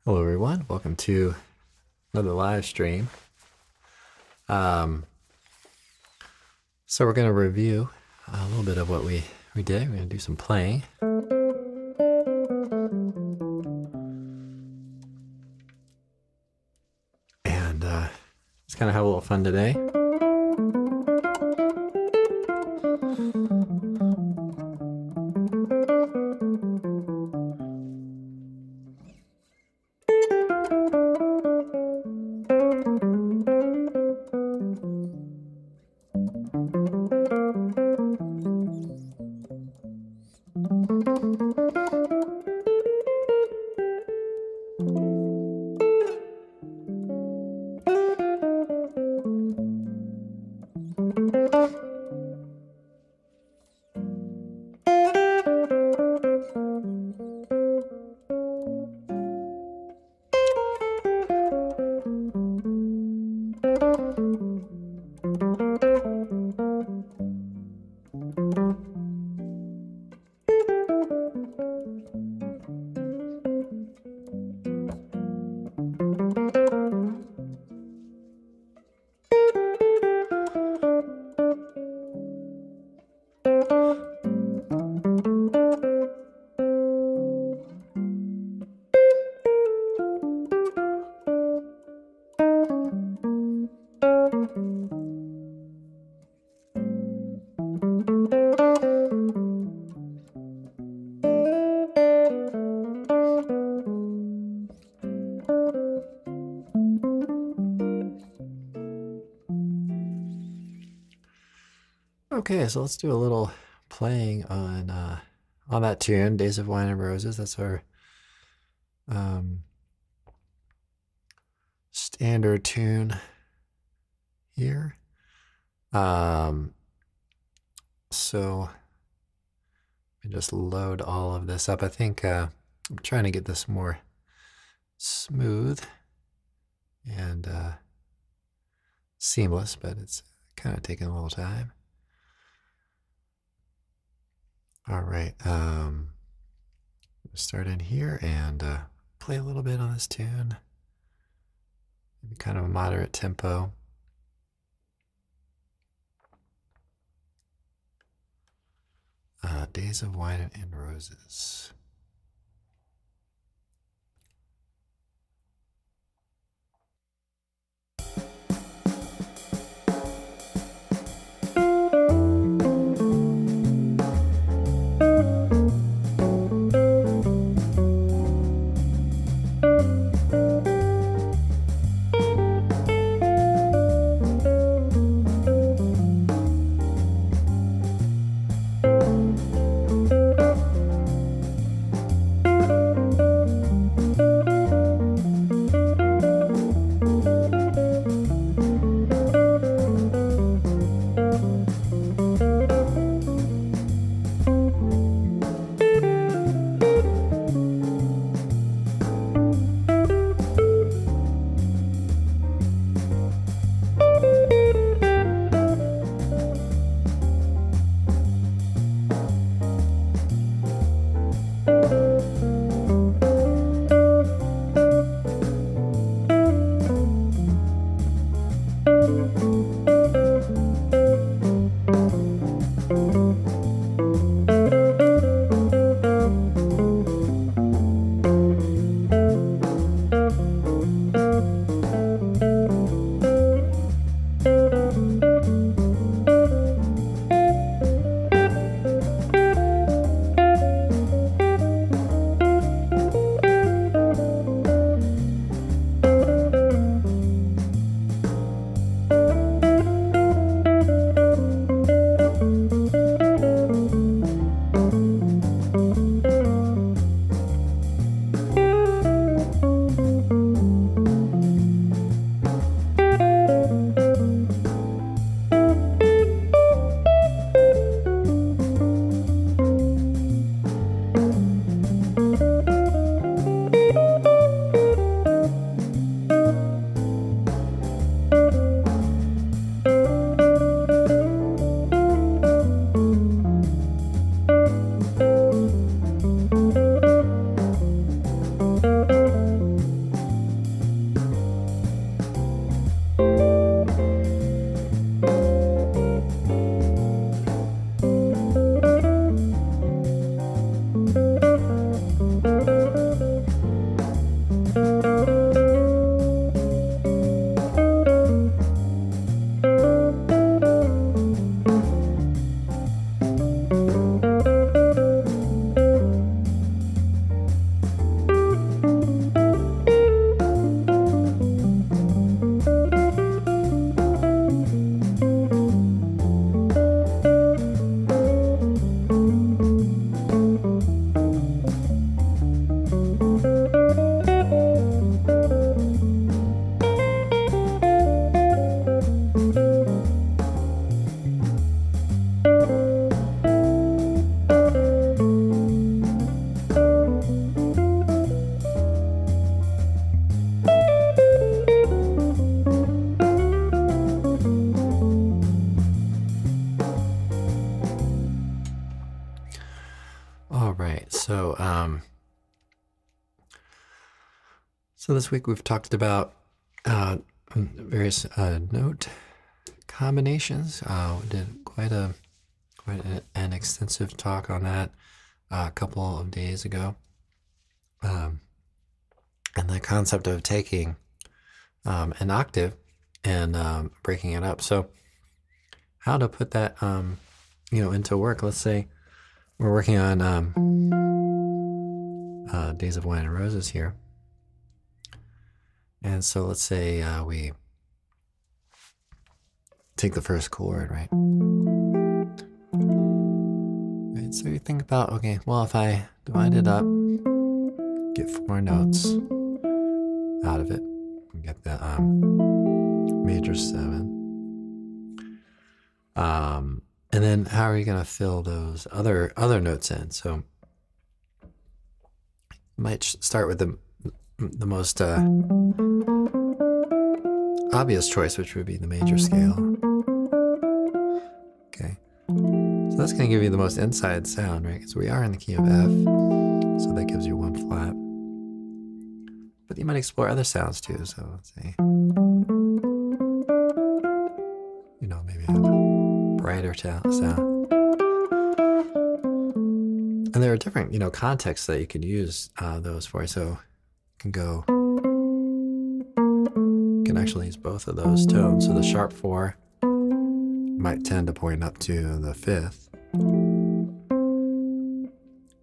Hello everyone, welcome to another live stream. So we're going to review a little bit of what we did. We're going to do some playing. And just kind of have a little fun today. Okay, so let's do a little playing on that tune, Days of Wine and Roses. That's our standard tune here. So let me just load all of this up. I think I'm trying to get this more smooth and seamless, but it's kind of taking a little time. All right, start in here and play a little bit on this tune. Maybe kind of a moderate tempo. Days of Wine and Roses. So this week we've talked about various note combinations. We did quite an extensive talk on that a couple of days ago. And the concept of taking an octave and breaking it up. So how to put that into work. Let's say we're working on Days of Wine and Roses here. And so let's say we take the first chord, right? Right, so you think about, okay, well, if I divide it up, get 4 notes out of it, and get the major 7. And then how are you going to fill those other notes in? So you might start with the most obvious choice, which would be the major scale. Okay, so that's going to give you the most inside sound, right? Because we are in the key of F, so that gives you 1 flat. But you might explore other sounds too. So let's say, maybe have a brighter sound. And there are different, contexts that you could use those for. So you can go. You can actually use both of those tones. So the sharp 4 might tend to point up to the 5th.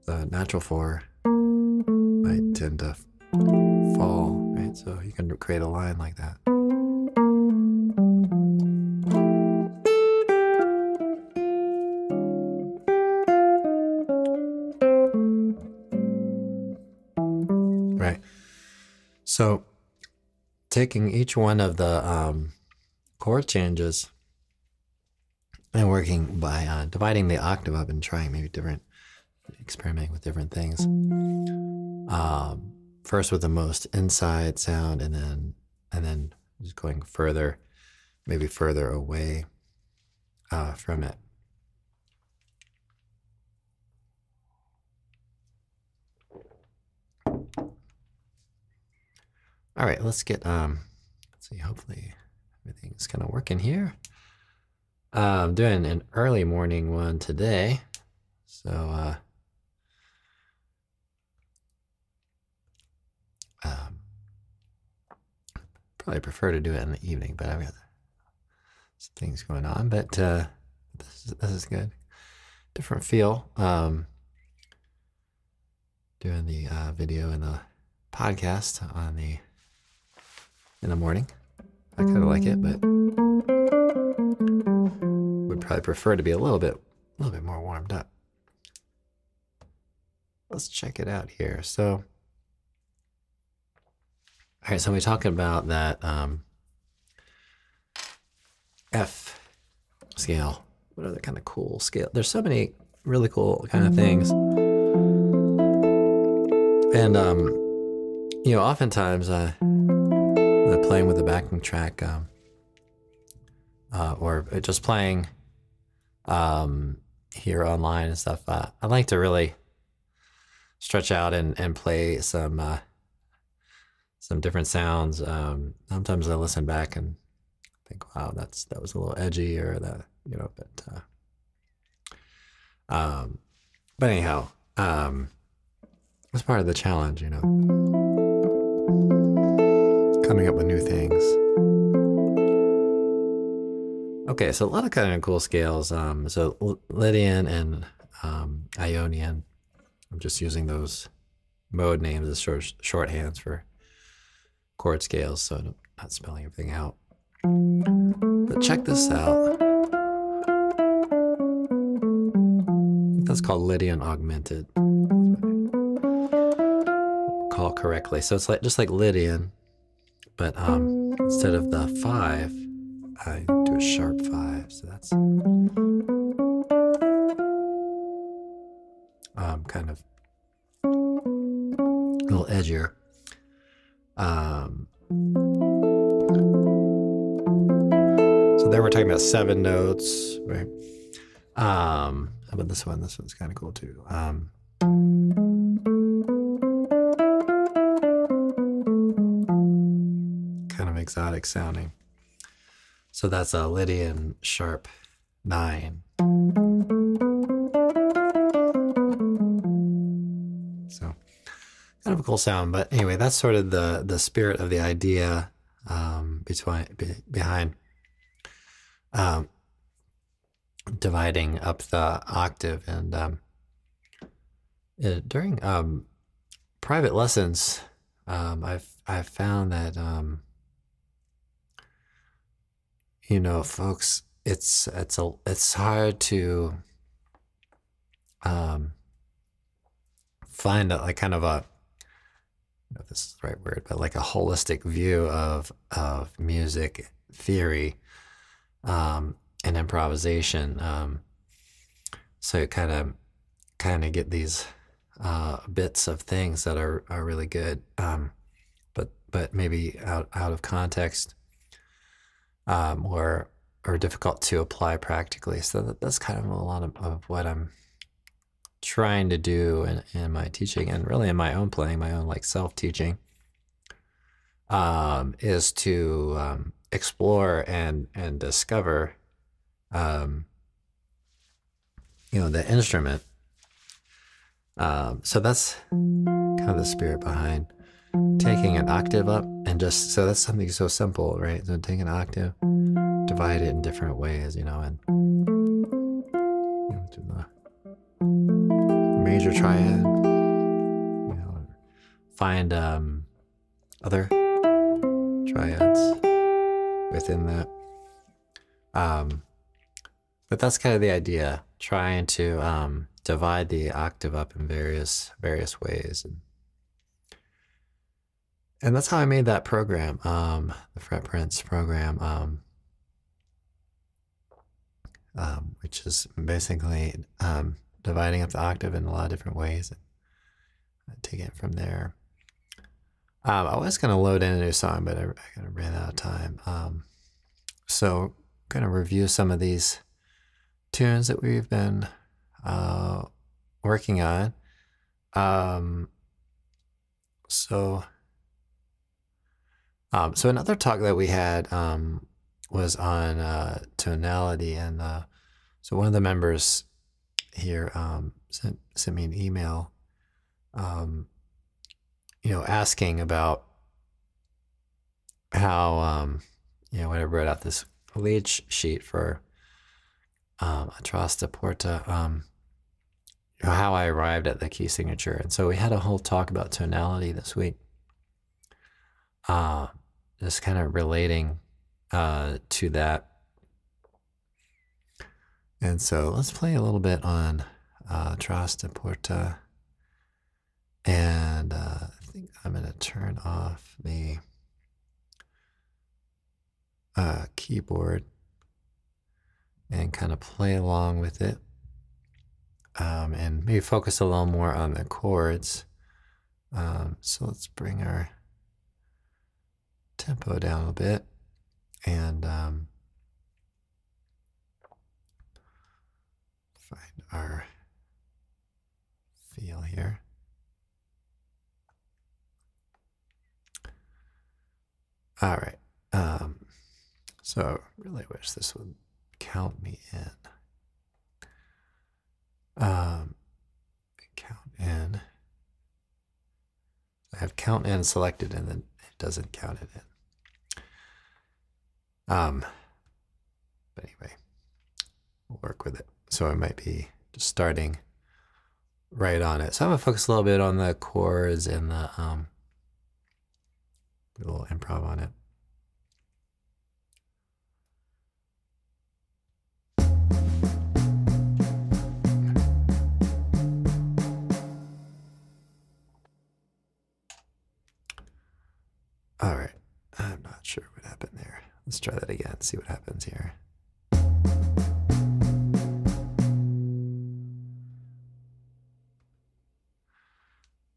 The natural 4 might tend to fall, right? So you can create a line like that. Right. So taking each one of the chord changes and working by dividing the octave up and trying maybe experimenting with different things. First with the most inside sound, and then just going further, maybe further away from it. All right, let's get, let's see, hopefully everything's kind of working here. I'm doing an early morning one today. So, probably prefer to do it in the evening, but I've got some things going on, but this is good. Different feel. Doing the video and the podcast in the morning. I kind of like it, but would probably prefer to be a little bit more warmed up. Let's check it out here. So, all right, so we're talking about that F scale. What other kind of cool scale? There's so many really cool kind of things. And, oftentimes playing with the backing track or just playing here online and stuff, I like to really stretch out and play some different sounds. Sometimes I listen back and think, wow, that was a little edgy, or that, but anyhow, it's part of the challenge, coming up with new things. Okay, so a lot of kind of cool scales. So Lydian and Ionian. I'm just using those mode names as shorthands for chord scales, so I'm not spelling everything out. But check this out. That's called Lydian augmented. Call correctly. So it's just like Lydian, but instead of the 5, I do a sharp 5. So that's kind of a little edgier. So there we're talking about 7 notes, right? How about this one? This one's kind of cool too. exotic sounding. So that's a Lydian sharp 9. So kind of a cool sound, but anyway, that's sort of the spirit of the idea behind dividing up the octave. And during private lessons, I've found that you know, folks, it's hard to find like kind of a, I don't know if this is the right word, but like a holistic view of music theory and improvisation. So you kind of get these bits of things that are really good, but maybe out of context, or difficult to apply practically. So that's kind of a lot of what I'm trying to do in my teaching, and really in my own playing, my own like self-teaching, is to explore and discover you know, the instrument. So that's kind of the spirit behind taking an octave up, and just, so that's something so simple, right? So take an octave, divide it in different ways, you know, and you know, do the major triad, you know, find other triads within that. But that's kind of the idea, trying to divide the octave up in various ways, and that's how I made that program, the Fret Prince program, which is basically dividing up the octave in a lot of different ways and taking it from there. I was going to load in a new song, but I kind of ran out of time. So I'm going to review some of these tunes that we've been working on. So another talk that we had was on tonality, and so one of the members here sent me an email, you know, asking about how you know, when I wrote out this lead sheet for Atrasta Porta, you know, how I arrived at the key signature. And so we had a whole talk about tonality this week, just kind of relating to that. And so let's play a little bit on Atrasta Porta, and I think I'm going to turn off the keyboard and kind of play along with it, and maybe focus a little more on the chords. So let's bring our tempo down a bit, and find our feel here. All right. So I really wish this would count me in. Count in. I have count in selected, and then it doesn't count it in. But anyway, we'll work with it. So it might be just starting right on it. So I'm gonna focus a little bit on the chords and the do a little improv on it. All right, I'm not sure what happened there. Let's try that again, see what happens here.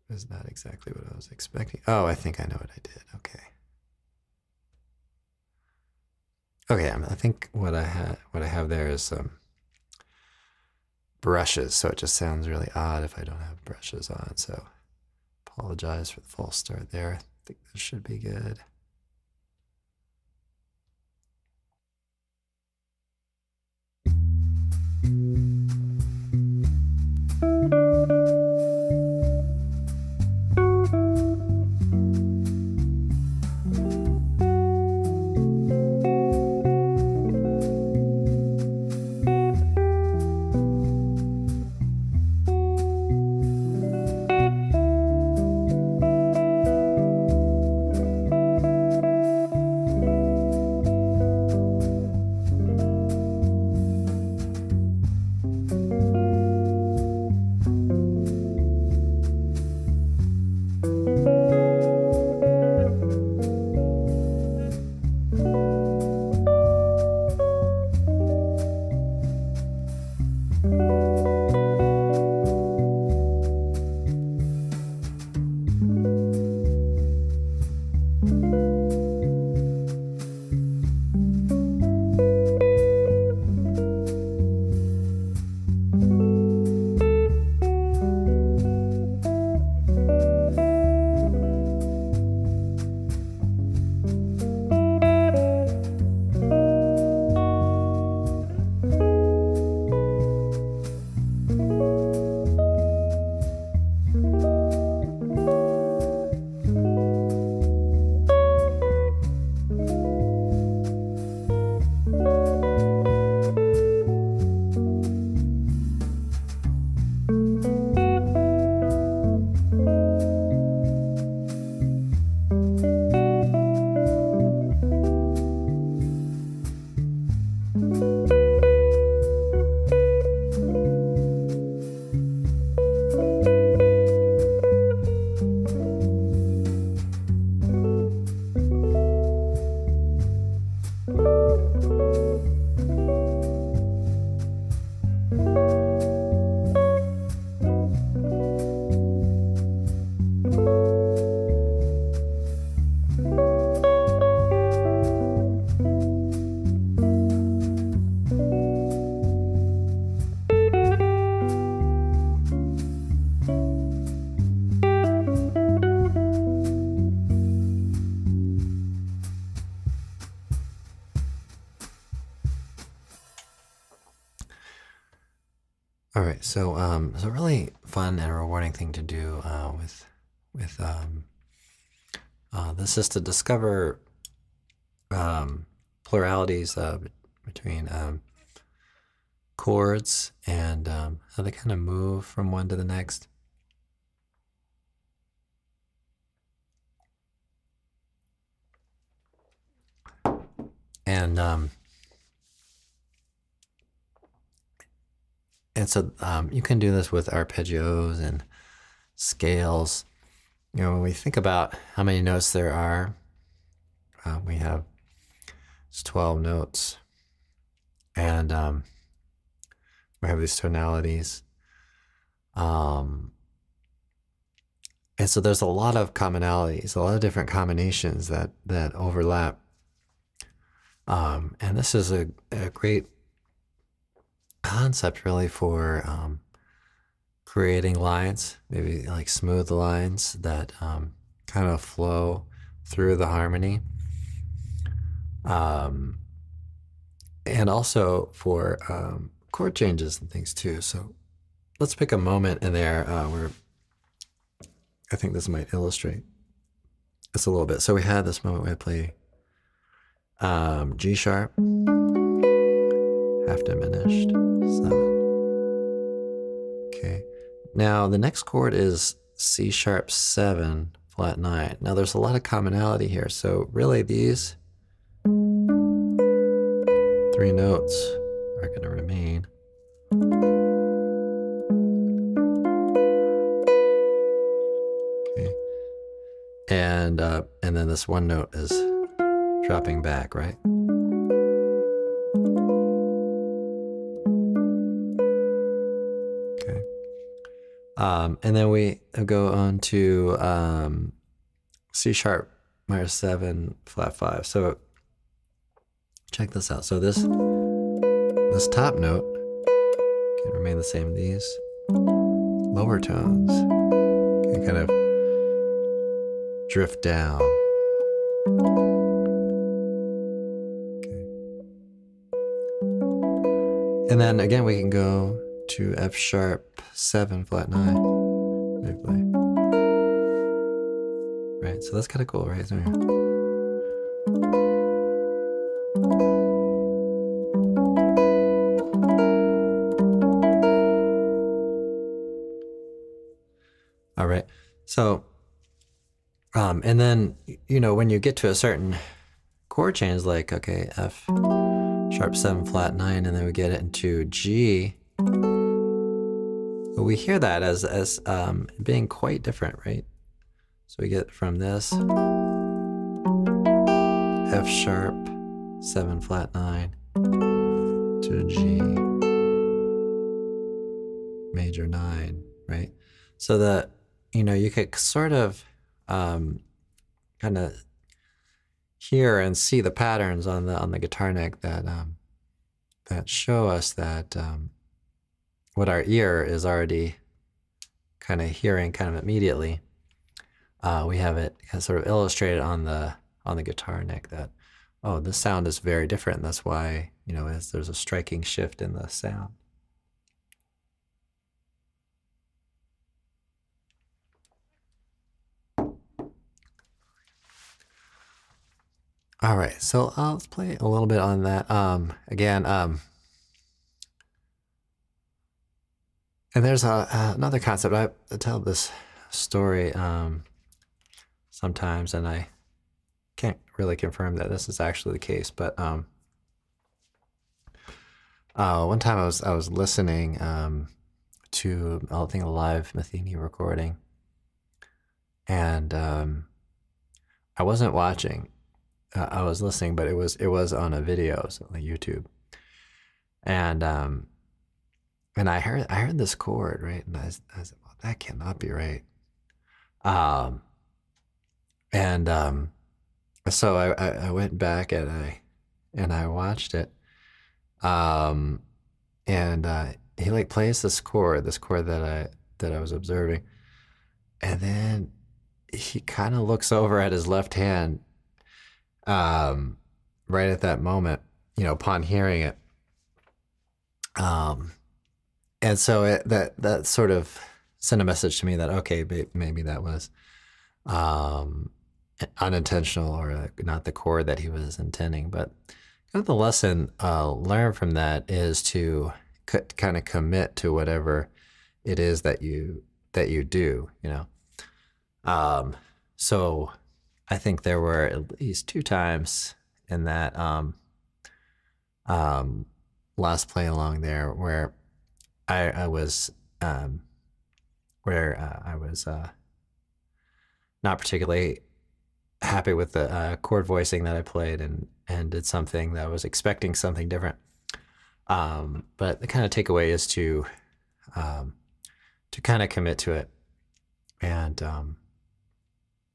Is not exactly what I was expecting. Oh, I think I know what I did. Okay. Okay, I think what I have there is some brushes, so it just sounds really odd if I don't have brushes on. So apologize for the false start there. I think this should be good. All right, so it's a really fun and rewarding thing to do with this is to discover pluralities between chords and how they kind of move from one to the next. And so you can do this with arpeggios and scales. You know, when we think about how many notes there are, we have 12 notes, and we have these tonalities. And so there's a lot of commonalities, a lot of different combinations that overlap. And this is a great concept really for creating lines, maybe like smooth lines that kind of flow through the harmony. And also for chord changes and things too. So let's pick a moment in there where I think this might illustrate this a little bit. So we had this moment where I play G sharp, half diminished, 7. Okay. Now the next chord is C sharp 7, flat 9. Now there's a lot of commonality here. So really these 3 notes are going to remain. Okay. And then this one note is dropping back, right? Okay. And then we go on to C sharp minor 7, flat 5. So check this out. So this top note can remain the same. These lower tones can kind of drift down. Okay. And then again, we can go to F sharp 7, flat 9. Right, so that's kind of cool, right? So all right, so and then, you know, when you get to a certain chord change, like, okay, F sharp 7, flat 9, and then we get it into G, we hear that as being quite different, right? So we get from this F sharp 7, flat 9 to G major 9, right? So that, you know, you could sort of kind of hear and see the patterns on the guitar neck that that show us that what our ear is already kind of hearing kind of immediately. We have it sort of illustrated on the guitar neck that, oh, this sound is very different. That's why, you know, there's a striking shift in the sound. All right, so let's play a little bit on that. Again, and there's another concept. I tell this story sometimes, and I can't really confirm that this is actually the case. But one time I was listening to, I think, a live Metheny recording, and I wasn't watching. I was listening, but it was on a video, so on YouTube, and I heard this chord, right, and I said, well, that cannot be right, so I went back and I watched it, and he like plays this chord that I was observing, and then he kind of looks over at his left hand. Right at that moment, you know, upon hearing it, and so that sort of sent a message to me that okay, maybe that was um, unintentional or not the chord that he was intending. But kind of the lesson learned from that is to kind of commit to whatever it is that you do. So I think there were at least two times in that um, last play along there where I was not particularly happy with the chord voicing that I played and did something that I was expecting something different. But the kind of takeaway is to kind of commit to it, and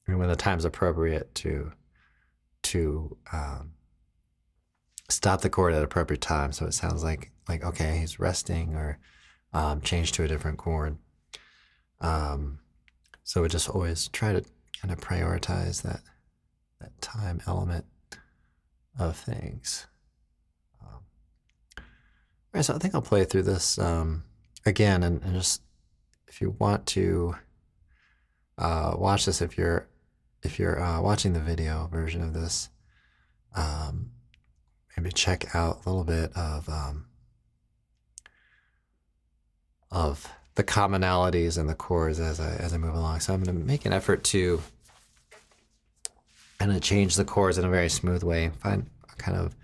when the time's appropriate to stop the chord at appropriate time. So it sounds like okay, he's resting, or change to a different chord. So we just always try to kind of prioritize that time element of things. All right, so I think I'll play through this again, and just if you want to watch this, if you're watching the video version of this, maybe check out a little bit of the commonalities in the chords as I move along. So I'm going to make an effort to kind of change the chords in a very smooth way, find kind of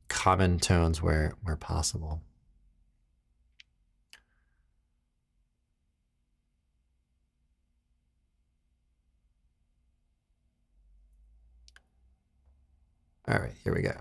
common tones where possible. All right, here we go.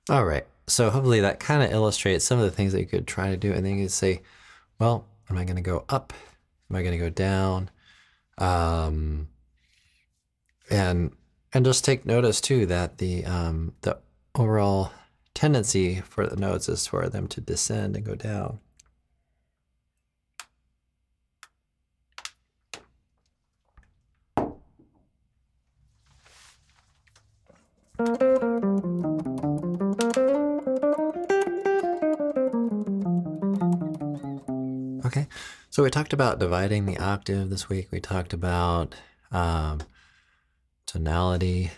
All right, so hopefully that kind of illustrates some of the things that you could try to do, and then you could say, well, am I going to go up? Am I going to go down? And just take notice too that the overall tendency for the notes is for them to descend and go down. Okay, so we talked about dividing the octave this week. We talked about tonality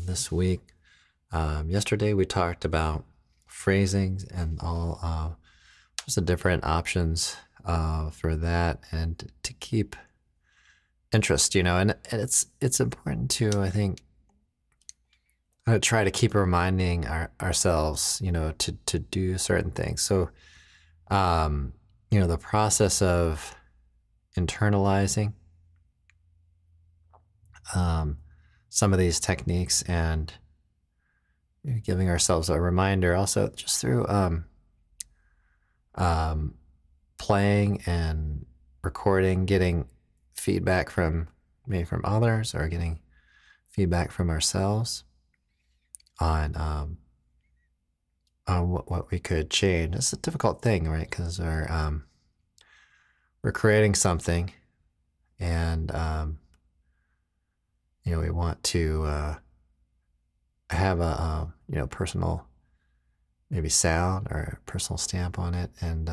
this week. Yesterday we talked about phrasings and all just the different options for that, and to keep interest, and it's important to, I think, try to keep reminding ourselves, to do certain things. So, the process of internalizing some of these techniques and giving ourselves a reminder also just through playing and recording, getting feedback from maybe from others or getting feedback from ourselves on what we could change. It's a difficult thing, right? Because we're creating something, and we want to have a personal maybe sound or a personal stamp on it, and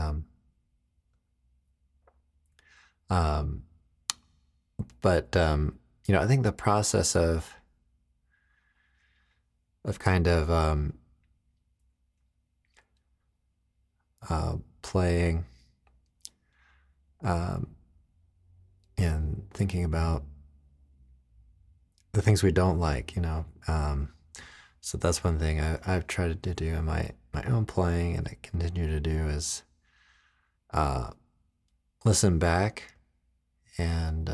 but I think the process of kind of playing and thinking about the things we don't like, so that's one thing I've tried to do in my own playing, and I continue to do, is listen back and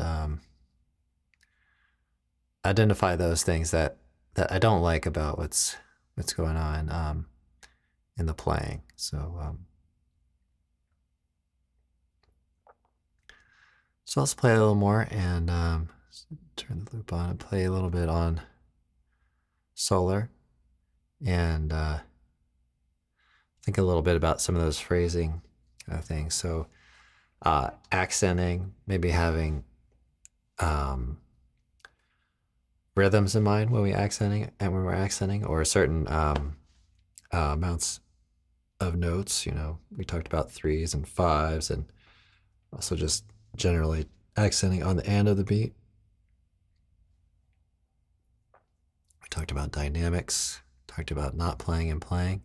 identify those things that I don't like about what's going on in the playing. So let's play a little more and turn the loop on and play a little bit on Solar, and think a little bit about some of those phrasing things. So accenting, maybe having rhythms in mind when we're accenting, or certain amounts of notes. We talked about 3s and 5s, and also just generally accenting on the end of the beat. We talked about dynamics, talked about not playing and playing.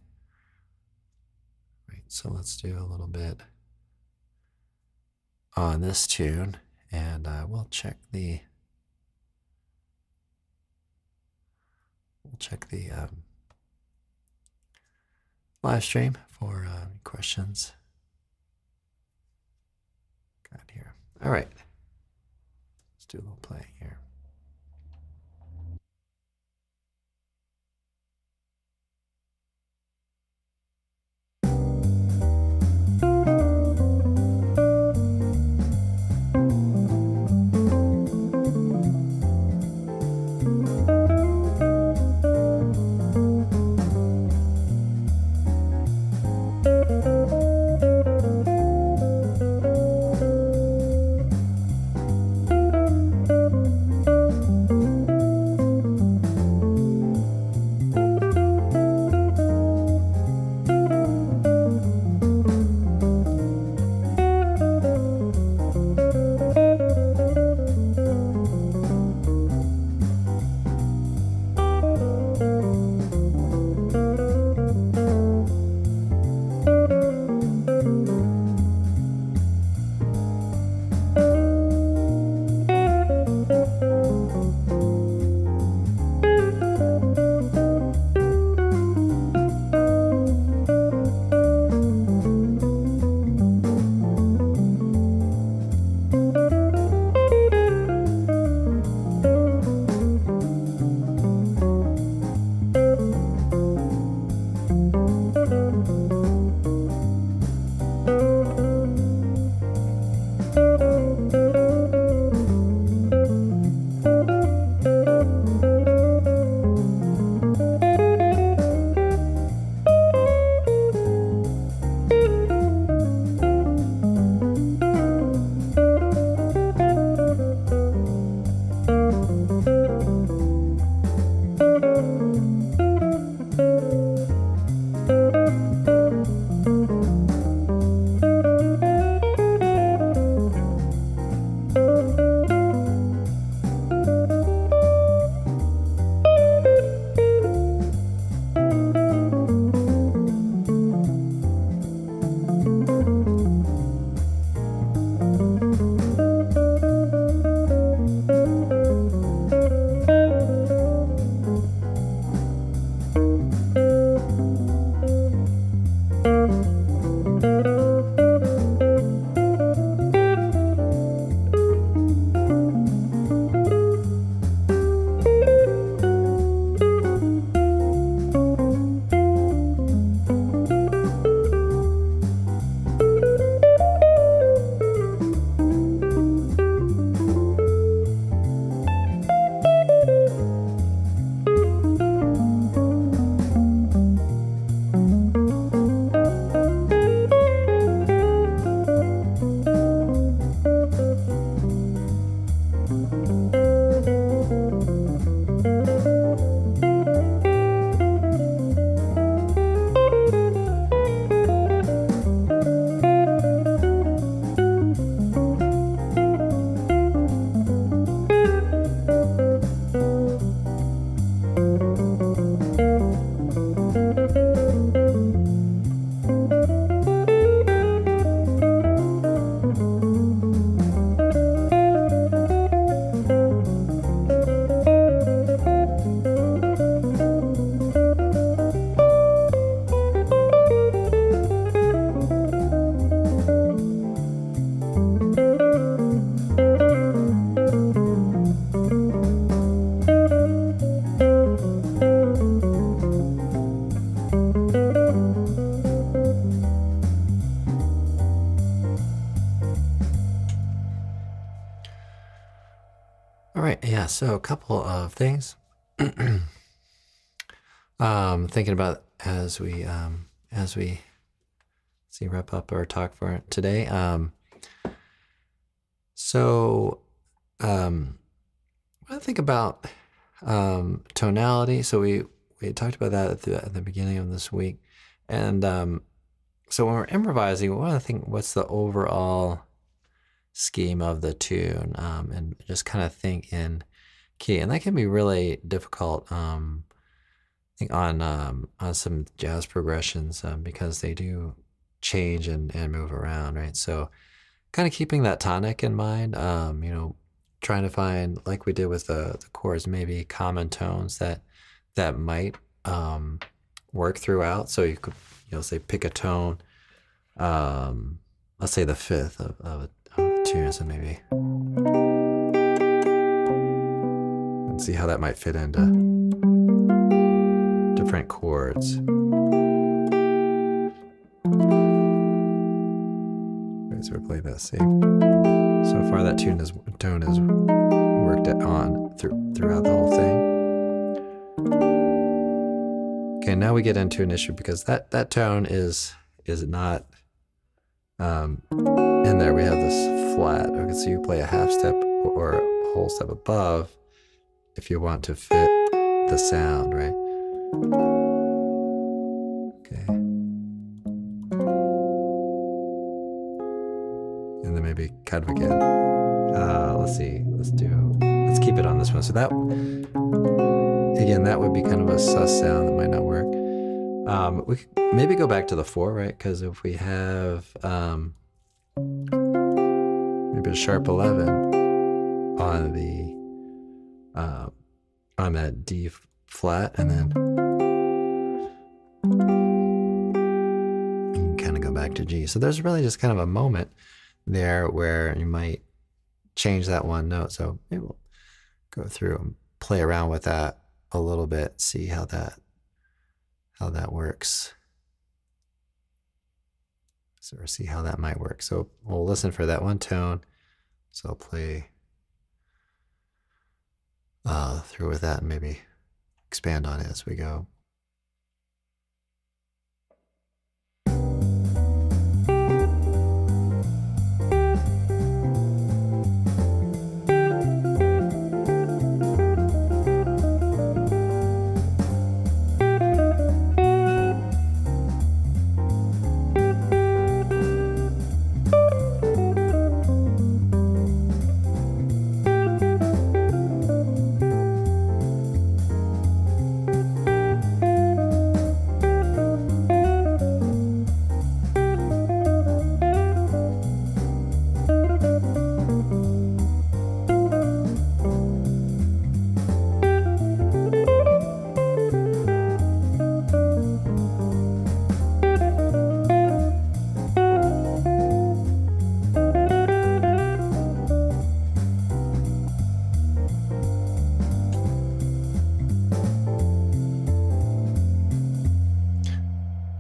Right, so let's do a little bit on this tune, and we'll check the live stream for questions. Got here. All right, let's do a little playing here. All right, yeah, so a couple of things. Thinking about as we see wrap up our talk for today. So I think about tonality. So we talked about that at the beginning of this week, and so when we're improvising, we want to think what's the overall scheme of the tune, and just kind of think in key, and that can be really difficult. I think on some jazz progressions, because they do change and move around, right? So kind of keeping that tonic in mind, trying to find, like we did with the chords, maybe common tones that might work throughout. So you could, say pick a tone, let's say the fifth of a tune, so maybe, and see how that might fit into different chords. Okay, so we're playing that same. So far, that tone is worked on throughout the whole thing. Okay, now we get into an issue because that tone is not in there. We have this flat. Okay, so you play a half step or a whole step above if you want to fit the sound, right? Okay. And then maybe kind of again. Let's see. Let's keep it on this one. So that, again, that would be kind of a sus sound that might not work. We could maybe go back to the 4, right? Because if we have maybe a sharp 11 on that D flat, and then you can kind of go back to G. So there's really just kind of a moment there where you might change that one note. So maybe we'll go through and play around with that a little bit, see how that works. So we'll see how that might work. So we'll listen for that one tone. So I'll play through with that and maybe expand on it as we go.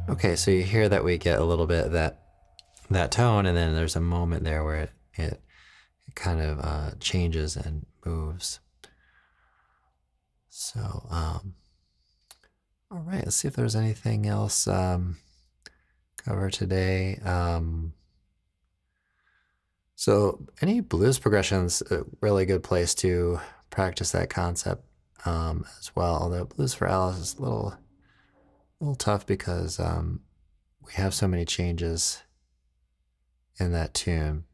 Okay, so you hear that we get a little bit of that tone, and then there's a moment there where it kind of changes and moves. So, all right, let's see if there's anything else cover today. So any blues progressions, a really good place to practice that concept as well. Although Blues for Alice is a little tough because we have so many changes in that tune.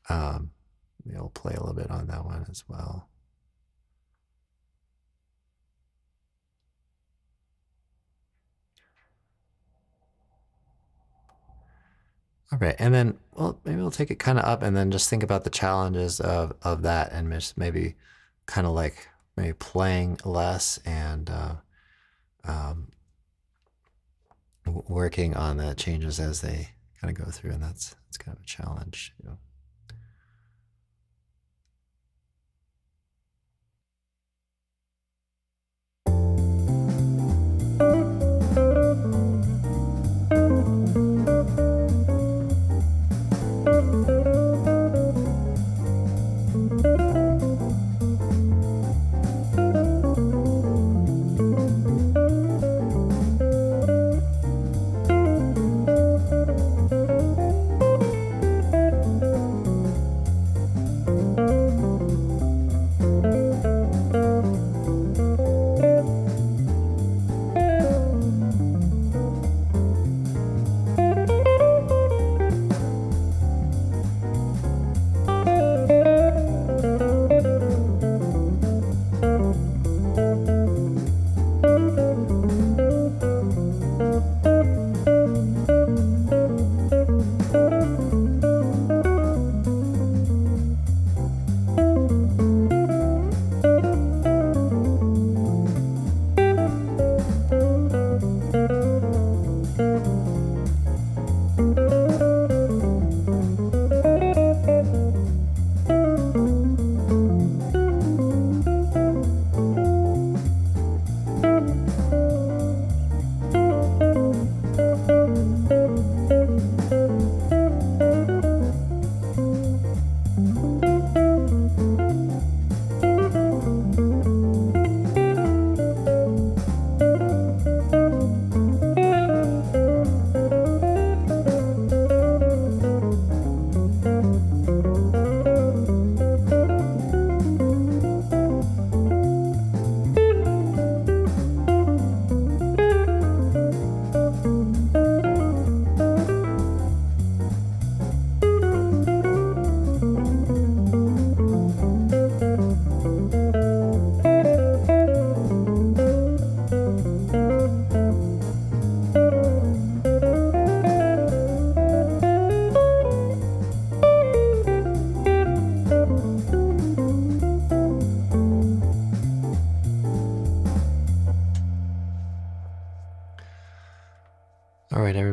We'll play a little bit on that one as well. All right, and then, well, maybe we'll take it kind of up and then just think about the challenges of that, and just maybe kind of like maybe playing less and working on the changes as they kind of go through, and that's kind of a challenge.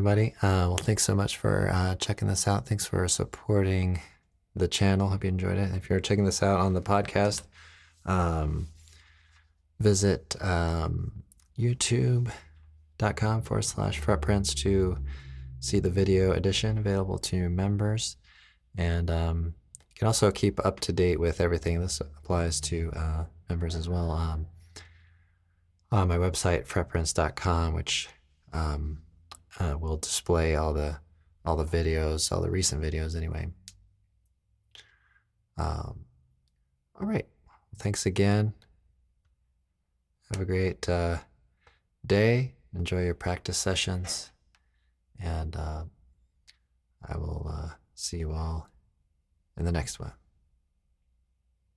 everybody. Well, thanks so much for checking this out. Thanks for supporting the channel. Hope you enjoyed it. If you're checking this out on the podcast, visit youtube.com/fretprince to see the video edition available to members. And you can also keep up to date with everything. This applies to members as well. On my website, fretprince.com, which will display all the videos, all the recent videos anyway. All right. Thanks again. Have a great day. Enjoy your practice sessions. And I will see you all in the next one.